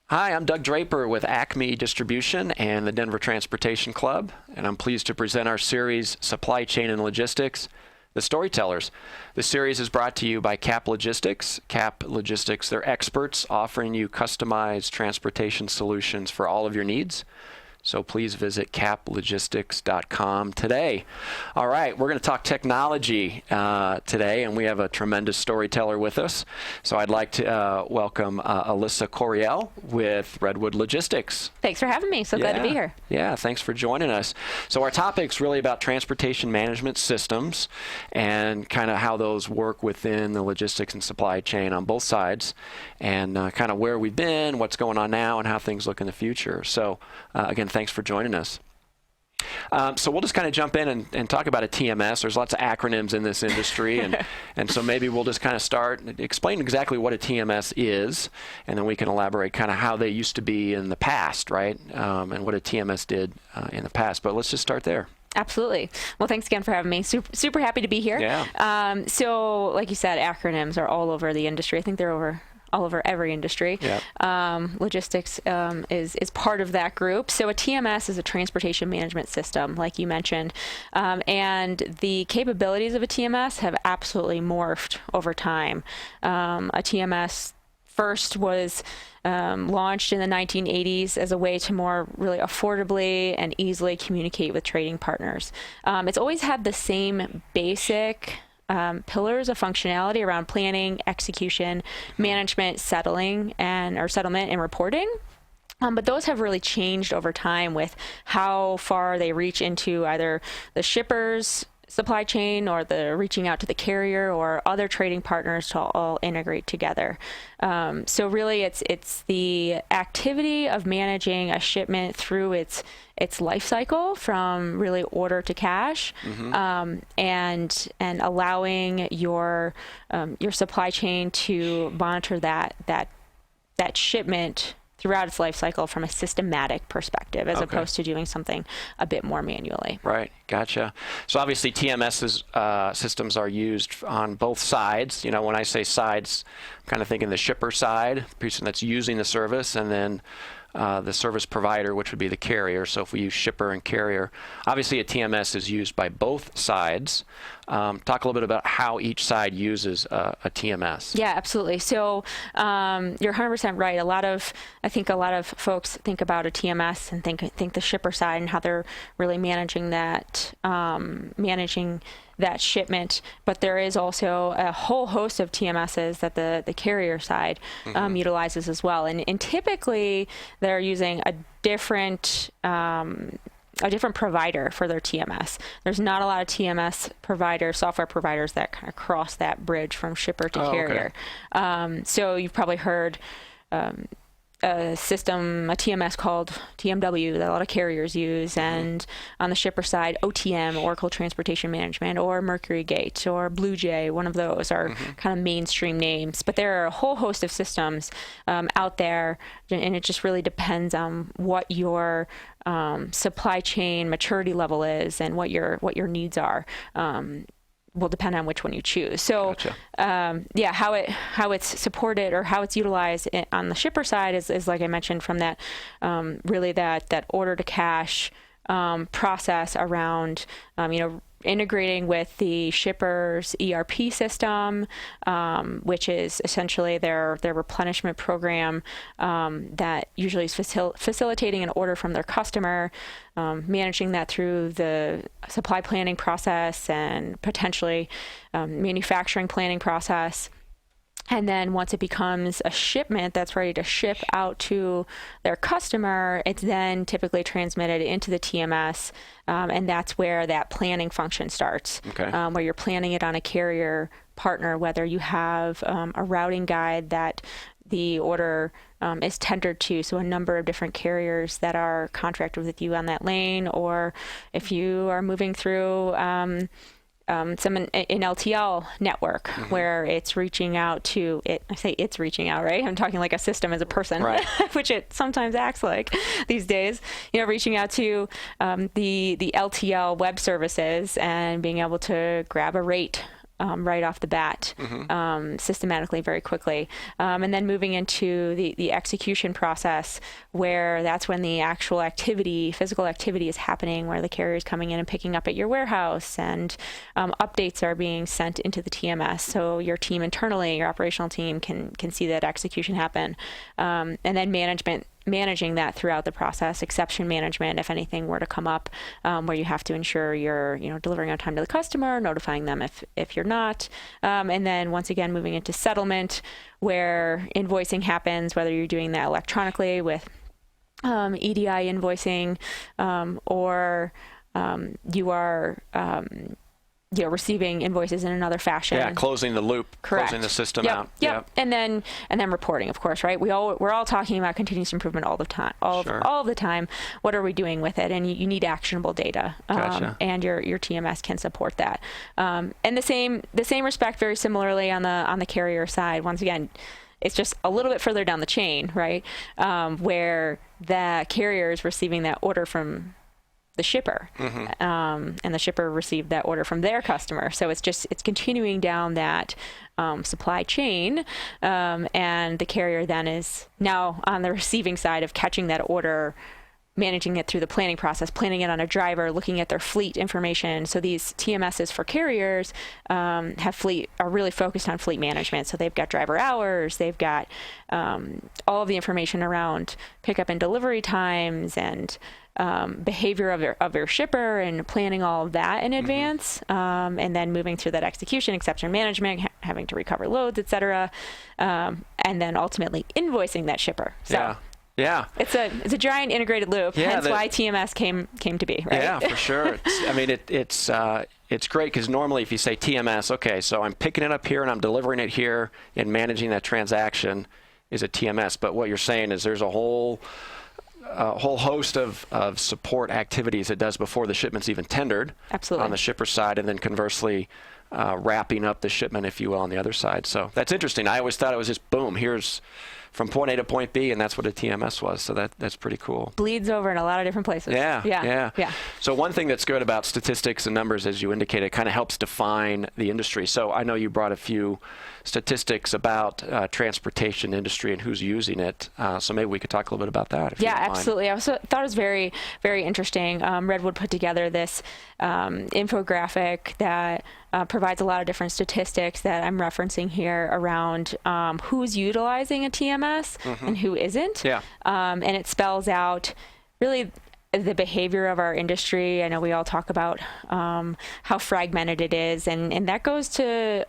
Hi, I'm Doug Draper with Acme Distribution and the Denver Transportation Club, and I'm pleased to present our series, Supply Chain and Logistics, the Storytellers. The series is brought to you by CAP Logistics. CAP Logistics, they're experts offering you customized transportation solutions for all of your needs. So please visit caplogistics.com today. All right, we're going to talk technology today, and we have a tremendous storyteller with us. So I'd like to welcome Alyssa Correale with Redwood Logistics. Thanks for having me. So glad to be here. Yeah, thanks for joining us. So our topic's really about transportation management systems and kind of how those work within the logistics and supply chain on both sides, and kind of where we've been, what's going on now, and how things look in the future. So again, thanks for joining us. So we'll just kind of jump in and talk about a TMS. There's lots of acronyms in this industry, and so maybe we'll just kind of start, explain exactly what a TMS is, and then we can elaborate kind of how they used to be in the past, right, and what a TMS did in the past. But let's just start there. Absolutely. Well, thanks again for having me. Super happy to be here. Yeah. So like you said, acronyms are all over the industry. I think they're all over every industry. Yep. Logistics is part of that group. So a TMS is a transportation management system, like you mentioned. And the capabilities of a TMS have absolutely morphed over time. A TMS first was launched in the 1980s as a way to more really affordably and easily communicate with trading partners. It's always had the same basic pillars of functionality around planning, execution, management, settlement, and reporting. But those have really changed over time with how far they reach into either the shipper's supply chain or the reaching out to the carrier or other trading partners to all integrate together. So really it's the activity of managing a shipment through its life cycle from really order to cash, and allowing your supply chain to monitor that shipment throughout its life cycle from a systematic perspective, as opposed to doing something a bit more manually. Right, gotcha. So obviously TMS systems are used on both sides. You know, when I say sides, I'm kind of thinking the shipper side, the person that's using the service, and then the service provider, which would be the carrier. So if we use shipper and carrier, obviously a TMS is used by both sides. Talk a little bit about how each side uses a TMS. Yeah, absolutely. So you're 100% right. I think a lot of folks think about a TMS and think the shipper side and how they're really managing that shipment, but there is also a whole host of TMSs that the carrier side utilizes as well. And typically they're using a different provider for their TMS. There's not a lot of TMS software providers that kind of cross that bridge from shipper to carrier. So you've probably heard a TMS called TMW that a lot of carriers use, and on the shipper side, OTM, Oracle Transportation Management, or Mercury Gate, or Blue Jay, one of those are kind of mainstream names. But there are a whole host of systems out there, and it just really depends on what your supply chain maturity level is and what your needs are. Will depend on which one you choose. So, gotcha. How it's supported or how it's utilized on the shipper side is like I mentioned, from that really that order to cash process around integrating with the shipper's ERP system, which is essentially their replenishment program that usually is facilitating an order from their customer, managing that through the supply planning process and potentially manufacturing planning process. And then once it becomes a shipment that's ready to ship out to their customer, it's then typically transmitted into the TMS, and that's where that planning function starts, where you're planning it on a carrier partner, whether you have a routing guide that the order is tendered to, so a number of different carriers that are contracted with you on that lane, or if you are moving through an LTL network where it's reaching out to it. I say it's reaching out, right? I'm talking like a system as a person, right. which it sometimes acts like these days. Reaching out to the LTL web services and being able to grab a rate right off the bat, systematically, very quickly. And then moving into the execution process, where that's when the actual activity, physical activity is happening, where the carrier is coming in and picking up at your warehouse, and updates are being sent into the TMS. So your team internally, your operational team can see that execution happen. And then managing that throughout the process, exception management, if anything were to come up, where you have to ensure you're, delivering on time to the customer, notifying them if you're not. And then once again, moving into settlement, where invoicing happens, whether you're doing that electronically with EDI invoicing, or you are receiving invoices in another fashion. Yeah, closing the loop, correct. Closing the system out. Yep. And then reporting, of course, right? We're all talking about continuous improvement all the time, all of the time. What are we doing with it? And you need actionable data, Gotcha. and your TMS can support that. And the same respect, very similarly on the carrier side. Once again, it's just a little bit further down the chain, right? Where the carrier is receiving that order from the shipper, and the shipper received that order from their customer. So it's continuing down that supply chain, and the carrier then is now on the receiving side of catching that order, managing it through the planning process, planning it on a driver, looking at their fleet information. So these TMSs for carriers are really focused on fleet management. So they've got driver hours, they've got all of the information around pickup and delivery times, and behavior of your shipper, and planning all of that in advance, and then moving through that execution, exception management, having to recover loads, et cetera, and then ultimately invoicing that shipper. So yeah, it's a giant integrated loop. Yeah, hence why TMS came to be. Right? Yeah, for sure. It's great, because normally if you say TMS, okay, so I'm picking it up here and I'm delivering it here and managing that transaction is a TMS. But what you're saying is there's a whole host of support activities it does before the shipment's even tendered. Absolutely. On the shipper side, and then conversely wrapping up the shipment, if you will, on the other side. So that's interesting. I always thought it was just boom, here's from point A to point B, and that's what a TMS was. So that's pretty cool. Bleeds over in a lot of different places. Yeah. So one thing that's good about statistics and numbers, as you indicated, it kind of helps define the industry. So I know you brought a few statistics about transportation industry and who's using it. So maybe we could talk a little bit about that. If you don't mind. Absolutely. I also thought it was very, very interesting. Redwood put together this infographic that provides a lot of different statistics that I'm referencing here around who's utilizing a TMS and who isn't. Yeah. And it spells out really the behavior of our industry. I know we all talk about how fragmented it is, and that goes to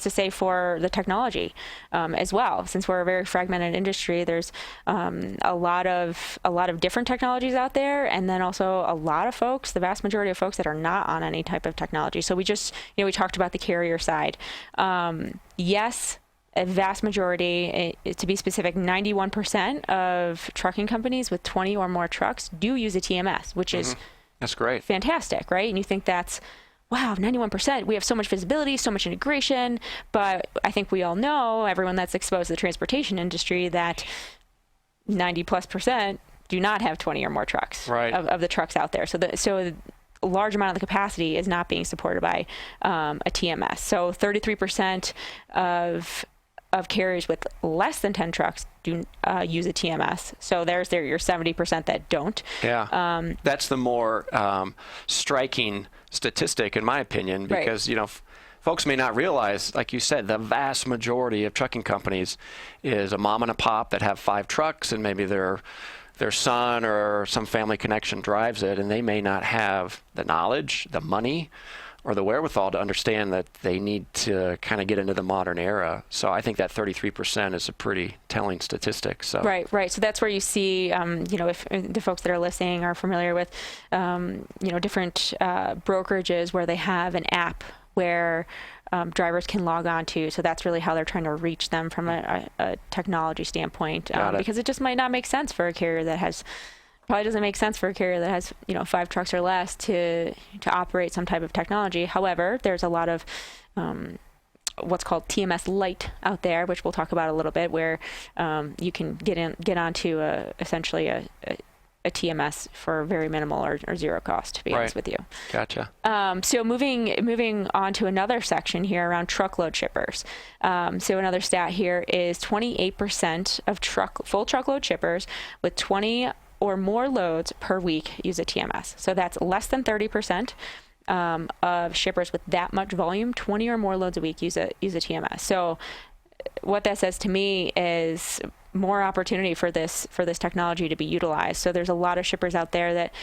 say for the technology as well. Since we're a very fragmented industry, there's a lot of different technologies out there, and then also a lot of folks, the vast majority of folks, that are not on any type of technology. So we just, we talked about the carrier side. Yes, a vast majority, to be specific, 91% of trucking companies with 20 or more trucks do use a TMS, which is that's great, fantastic, right? And you think that's, wow, 91%, we have so much visibility, so much integration. But I think we all know, everyone that's exposed to the transportation industry, that 90+% do not have 20 or more trucks, right, of the trucks out there. So a large amount of the capacity is not being supported by a TMS. So 33% of carriers with less than 10 trucks do use a TMS. So there's your 70% that don't. Yeah, that's the more striking statistic, in my opinion, because folks may not realize, like you said, the vast majority of trucking companies is a mom and a pop that have 5 trucks, and maybe their son or some family connection drives it, and they may not have the knowledge, the money, or the wherewithal to understand that they need to kind of get into the modern era. So I think that 33% is a pretty telling statistic. So Right. So that's where you see, if the folks that are listening are familiar with, different brokerages where they have an app where drivers can log on to. So that's really how they're trying to reach them from a technology standpoint, because it just might not make sense for a carrier that has. Probably doesn't make sense for a carrier that has 5 trucks or less to operate some type of technology. However, there's a lot of what's called TMS Lite out there, which we'll talk about a little bit, where you can get onto essentially a a TMS for very minimal or zero cost, to be honest with you. Gotcha. So moving on to another section here around truckload shippers. So another stat here is 28% of full truckload shippers with 20 or more loads per week use a TMS. So that's less than 30% of shippers with that much volume, 20 or more loads a week, use a TMS. So what that says to me is more opportunity for this technology to be utilized. So there's a lot of shippers out there that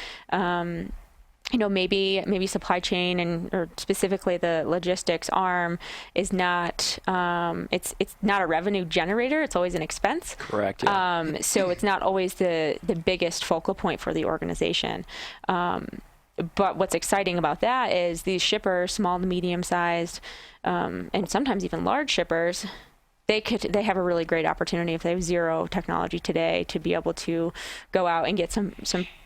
maybe supply chain or specifically the logistics arm is not it's not a revenue generator. It's always an expense. Correct. Yeah. So it's not always the biggest focal point for the organization. But what's exciting about that is these shippers, small to medium sized, and sometimes even large shippers, they have a really great opportunity if they have zero technology today to be able to go out and get some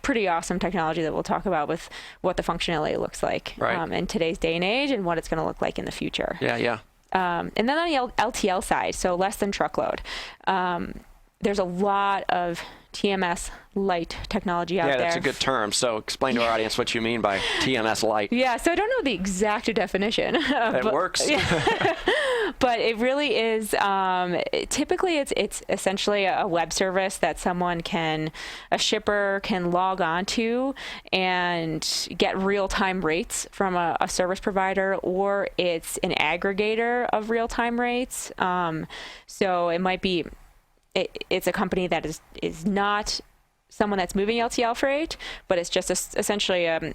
pretty awesome technology that we'll talk about with what the functionality looks like in today's day and age and what it's going to look like in the future. Yeah. And then on the LTL side, so less than truckload, there's a lot of TMS light technology out there. Yeah, that's a good term. So explain to our audience what you mean by TMS light. Yeah, so I don't know the exact definition. It works. Yeah. But it really is, typically it's essentially a web service that a shipper can log on to and get real-time rates from a service provider, or it's an aggregator of real-time rates. So it might be, it's a company that is not someone that's moving LTL freight, but it's just essentially a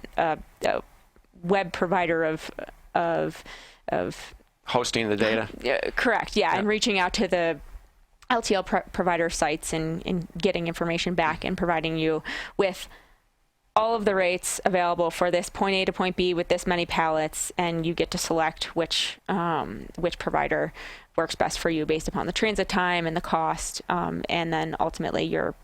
web provider of hosting the data. Correct. Yeah. And reaching out to the LTL provider sites and getting information back and providing you with all of the rates available for this point A to point B with this many pallets, and you get to select which provider works best for you based upon the transit time and the cost, and then ultimately you're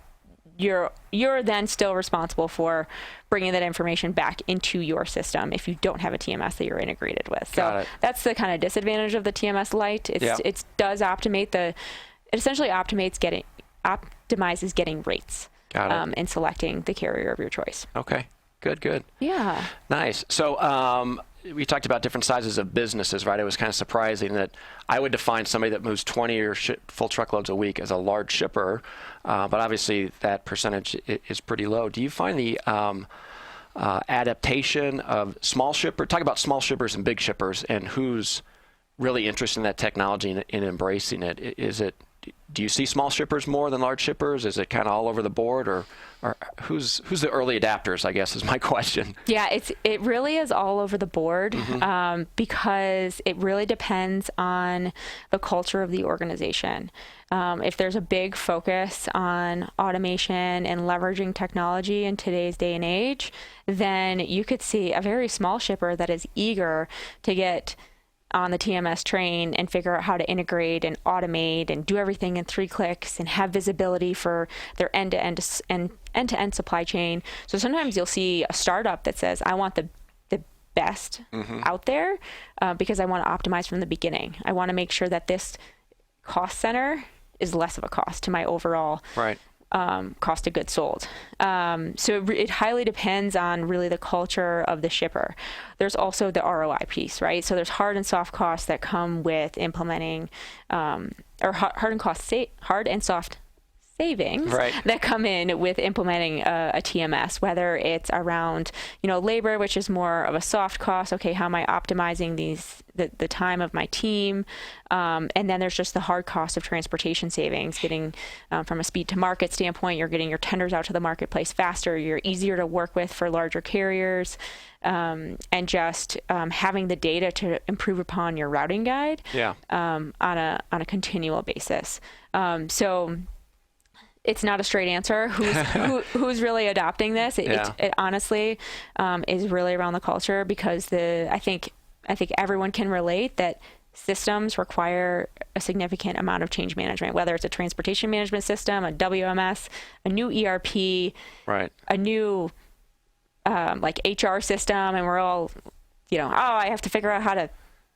then still responsible for bringing that information back into your system if you don't have a TMS that you're integrated with. So that's the kind of disadvantage of the TMS Lite. It essentially optimizes getting rates and selecting the carrier of your choice. Okay, good. Yeah. Nice. So we talked about different sizes of businesses, right? It was kind of surprising that I would define somebody that moves 20 or full truckloads a week as a large shipper, but obviously that percentage is pretty low. Do you find the adaptation of small shippers, talk about small shippers and big shippers, and who's really interested in that technology and in embracing it? Do you see small shippers more than large shippers? Is it kind of all over the board, or who's the early adapters, I guess, is my question. Yeah, it really is all over the board, because it really depends on the culture of the organization. If there's a big focus on automation and leveraging technology in today's day and age, then you could see a very small shipper that is eager to get on the TMS train and figure out how to integrate and automate and do everything in 3 clicks and have visibility for their end-to-end supply chain. So sometimes you'll see a startup that says, I want the best out there because I want to optimize from the beginning. I want to make sure that this cost center is less of a cost to my overall cost of goods sold. So it highly depends on really the culture of the shipper. There's also the ROI piece, right? So there's hard and soft costs that come with implementing, or hard and soft savings that come in with implementing a TMS, whether it's around, labor, which is more of a soft cost. Okay, how am I optimizing the time of my team? And then there's just the hard cost of transportation savings, getting from a speed to market standpoint, you're getting your tenders out to the marketplace faster, you're easier to work with for larger carriers, and just having the data to improve upon your routing guide on a continual basis. So it's not a straight answer. Who's really adopting this? It honestly is really around the culture, because I think everyone can relate that systems require a significant amount of change management, whether it's a transportation management system, a WMS, a new ERP, a new like HR system, and we're all, I have to figure out how to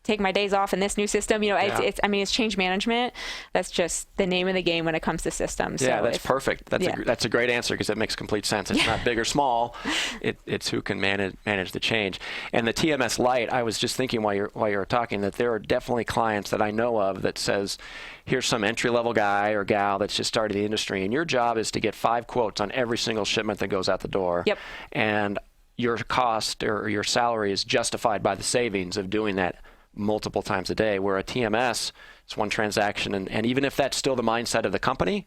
take my days off in this new system. It's change management. That's just the name of the game when it comes to systems. Yeah, that's perfect. That's a great answer because it makes complete sense. It's not big or small. It's who can manage the change. And the TMS Lite, I was just thinking while you were talking that there are definitely clients that I know of that says, here's some entry-level guy or gal that's just started the industry, and your job is to get 5 quotes on every single shipment that goes out the door. Yep. And your cost or your salary is justified by the savings of doing that multiple times a day, where a TMS, it's one transaction, and even if that's still the mindset of the company,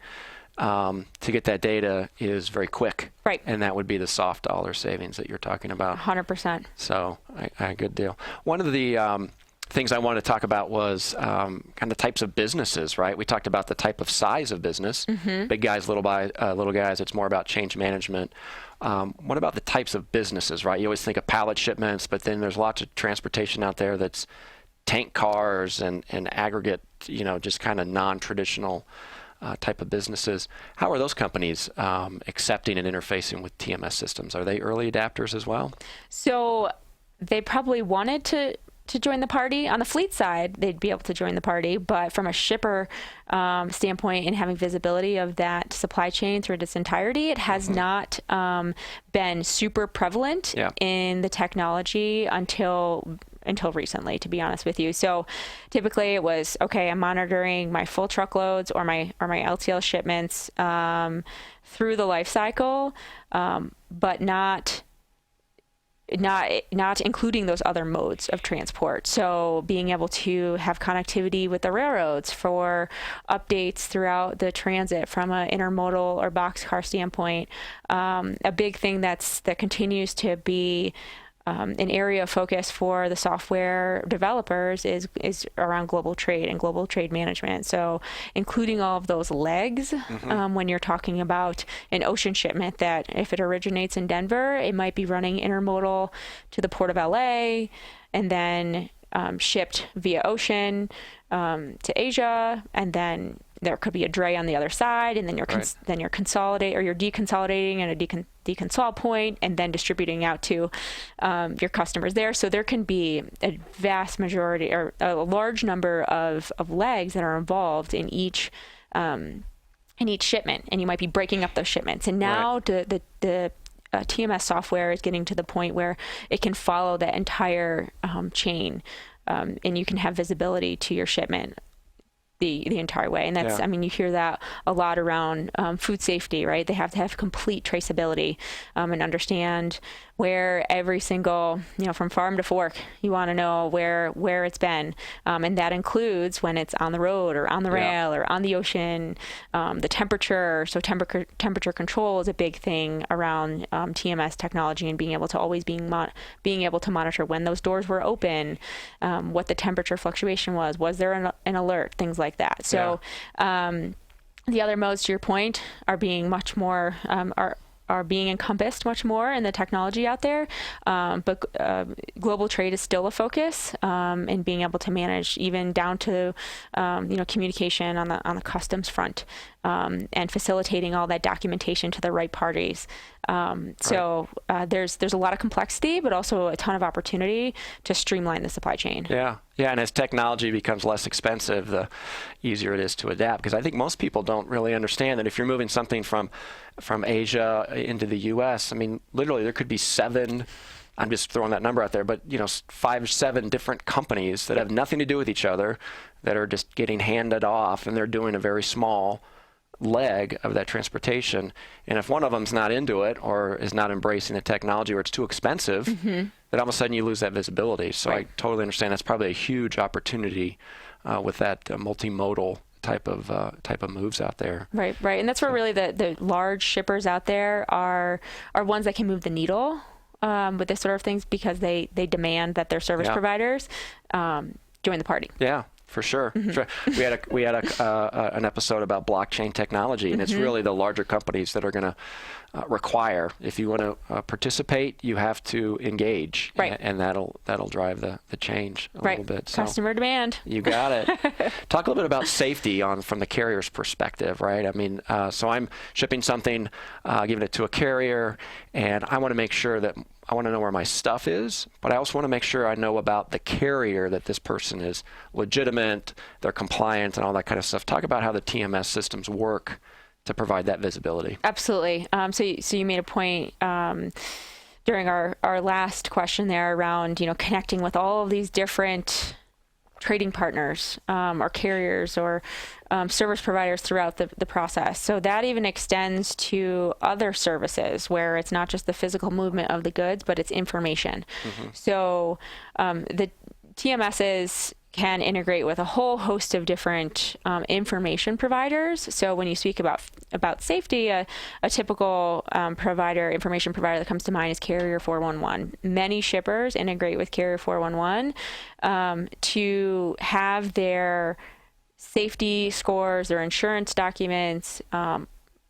to get that data is very quick. Right. And that would be the soft dollar savings that you're talking about. 100%. So, a good deal. One of the things I wanted to talk about was kind of types of businesses, right? We talked about the type of size of business, big guys, little guys. It's more about change management. What about the types of businesses, right? You always think of pallet shipments, but then there's lots of transportation out there that's tank cars and aggregate, just kind of non-traditional type of businesses. How are those companies accepting and interfacing with TMS systems? Are they early adapters as well? So they probably wanted to join the party. On the fleet side, they'd be able to join the party, but from a shipper standpoint and having visibility of that supply chain through its entirety, it has not been super prevalent in the technology until recently, to be honest with you. So typically it was, okay, I'm monitoring my full truckloads or my LTL shipments through the life cycle, but not including those other modes of transport. So being able to have connectivity with the railroads for updates throughout the transit from an intermodal or boxcar standpoint. A big thing that continues to be an area of focus for the software developers is around global trade and global trade management. So including all of those legs when you're talking about an ocean shipment that if it originates in Denver, it might be running intermodal to the port of LA and then shipped via ocean to Asia, and then there could be a dray on the other side, and then you're deconsolidating at a deconsol point, and then distributing out to your customers there. So there can be a vast majority or a large number of legs that are involved in each shipment, and you might be breaking up those shipments. And now the TMS software is getting to the point where it can follow that entire chain, and you can have visibility to your shipment the entire way. And that's, you hear that a lot around food safety, right? They have to have complete traceability and understand where every single, from farm to fork, you want to know where it's been. And that includes when it's on the road or on the rail or on the ocean, the temperature. So temperature control is a big thing around TMS technology, and being able to always being able to monitor when those doors were open, what the temperature fluctuation was there an alert, things like that. So the other modes, to your point, are being much more are being encompassed much more in the technology out there, but global trade is still a focus, and being able to manage even down to communication on the customs front, and facilitating all that documentation to the right parties. So there's a lot of complexity, but also a ton of opportunity to streamline the supply chain. Yeah, and as technology becomes less expensive, the easier it is to adapt. Because I think most people don't really understand that if you're moving something from Asia into the U.S., literally there could be 7. I'm just throwing that number out there, but 5 or 7 different companies that have nothing to do with each other, that are just getting handed off, and they're doing a very small leg of that transportation. And if one of them's not into it or is not embracing the technology, or it's too expensive, then all of a sudden you lose that visibility. So I totally understand that's probably a huge opportunity with that multimodal type of moves out there. Right. And that's where really the large shippers out there are ones that can move the needle with this sort of things, because they demand that their service providers join the party. Yeah. For sure. We had an episode about blockchain technology, and it's really the larger companies that are going to require, if you want to participate, you have to engage, and that'll drive the change a little bit. So, customer demand. You got it. Talk a little bit about safety from the carrier's perspective, right? So I'm shipping something, giving it to a carrier, and I want to make sure that I want to know where my stuff is, but I also want to make sure I know about the carrier, that this person is legitimate, they're compliant, and all that kind of stuff. Talk about how the TMS systems work to provide that visibility. Absolutely. So you made a point during our last question there around, connecting with all of these different trading partners or carriers or service providers throughout the process. So that even extends to other services where it's not just the physical movement of the goods, but it's information. So the TMSs can integrate with a whole host of different information providers. So when you speak about safety, a typical information provider that comes to mind is Carrier 411. Many shippers integrate with Carrier 411 to have their safety scores, their insurance documents,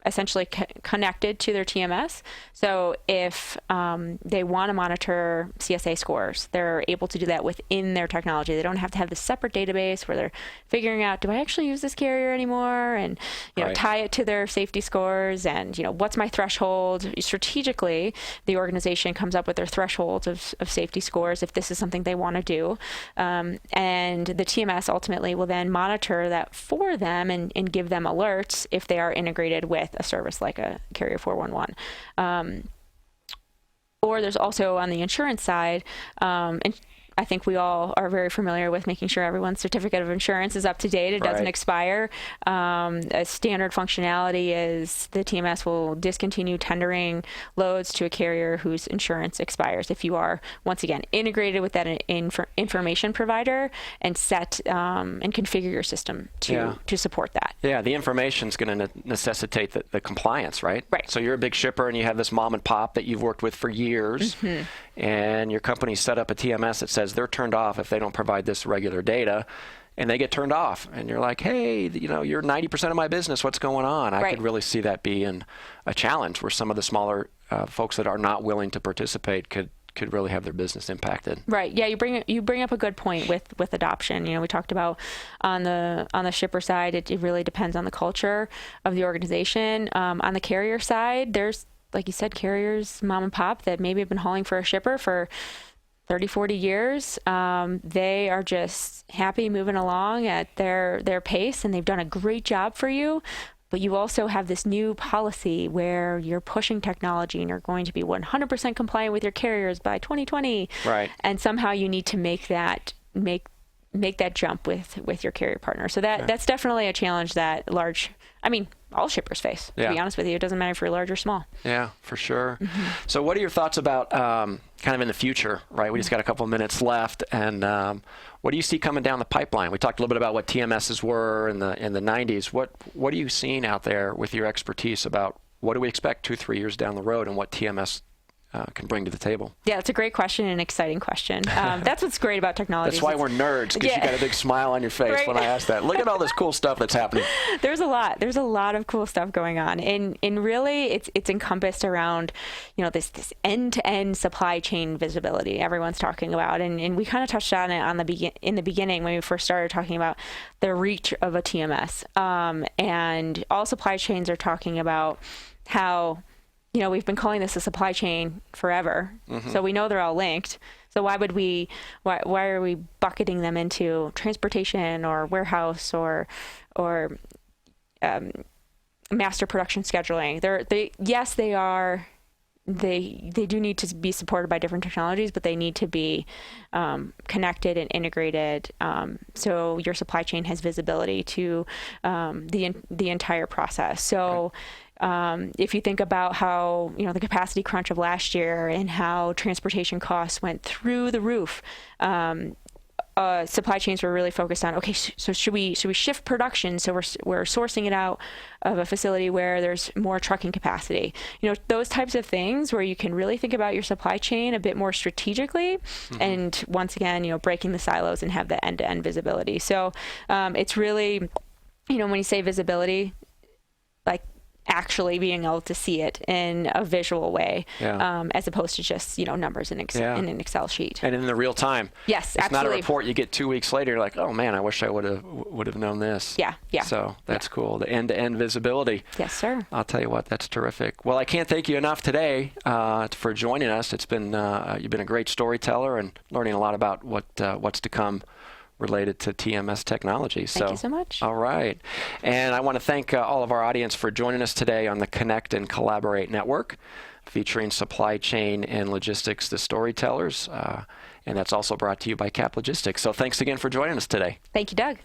essentially connected to their TMS. So if they want to monitor CSA scores, they're able to do that within their technology. They don't have to have this separate database where they're figuring out, do I actually use this carrier anymore? And tie it to their safety scores and what's my threshold? Strategically, the organization comes up with their thresholds of safety scores if this is something they want to do. And the TMS ultimately will then monitor that for them and give them alerts if they are integrated with a service like a Carrier 411. Or there's also on the insurance side, and I think we all are very familiar with making sure everyone's certificate of insurance is up to date. It doesn't expire. A standard functionality is the TMS will discontinue tendering loads to a carrier whose insurance expires if you are, once again, integrated with that information provider and set and configure your system to support that. Yeah, the information is going to necessitate the compliance, right? Right. So you're a big shipper and you have this mom and pop that you've worked with for years, and your company set up a TMS that says they're turned off if they don't provide this regular data, and they get turned off. And you're like, hey, you're 90% of my business. What's going on? I could really see that being a challenge where some of the smaller folks that are not willing to participate could really have their business impacted. Right. Yeah, you bring up a good point with adoption. We talked about on the shipper side, it really depends on the culture of the organization. On the carrier side, there's, like you said, carriers, mom and pop, that maybe have been hauling for a shipper for 30, 40 years. They are just happy moving along at their pace, and they've done a great job for you. But you also have this new policy where you're pushing technology and you're going to be 100% compliant with your carriers by 2020. Right. And somehow you need to make that jump with your carrier partner. So that's definitely a challenge that all shippers face, to be honest with you. It doesn't matter if you're large or small. Yeah, for sure. So what are your thoughts about kind of in the future, right? We just got a couple of minutes left, and what do you see coming down the pipeline? We talked a little bit about what TMSs were in the 90s. What are you seeing out there with your expertise about what do we expect 2-3 years down the road and what TMS can bring to the table? Yeah, it's a great question and an exciting question. That's what's great about technology. That's why we're nerds, because you got a big smile on your face when I ask that. Look at all this cool stuff that's happening. There's a lot of cool stuff going on, and really it's encompassed around this end-to-end supply chain visibility everyone's talking about, and we kind of touched on it in the beginning when we first started talking about the reach of a TMS, and all supply chains are talking about how we've been calling this a supply chain forever, so we know they're all linked. So why are we bucketing them into transportation or warehouse or master production scheduling? Yes, they are. They do need to be supported by different technologies, but they need to be connected and integrated, so your supply chain has visibility to the entire process. So. If you think about how, the capacity crunch of last year and how transportation costs went through the roof, supply chains were really focused on, okay, so should we shift production so we're sourcing it out of a facility where there's more trucking capacity? Those types of things where you can really think about your supply chain a bit more strategically, and once again, breaking the silos and have the end-to-end visibility. So it's really, when you say visibility, like, actually being able to see it in a visual way, Yeah. as opposed to just, numbers in an Excel sheet. And in the real time. Yes, it's absolutely. Not a report you get 2 weeks later. You're like, oh man, I wish I would have known this. Yeah. So that's cool. The end-to-end visibility. Yes, sir. I'll tell you what, that's terrific. Well, I can't thank you enough today for joining us. It's been you've been a great storyteller and learning a lot about what's to come related to TMS technology. Thank you so much. All right. And I want to thank all of our audience for joining us today on the Connect and Collaborate Network, featuring supply chain and logistics, the Storytellers. And that's also brought to you by Cap Logistics. So thanks again for joining us today. Thank you, Doug.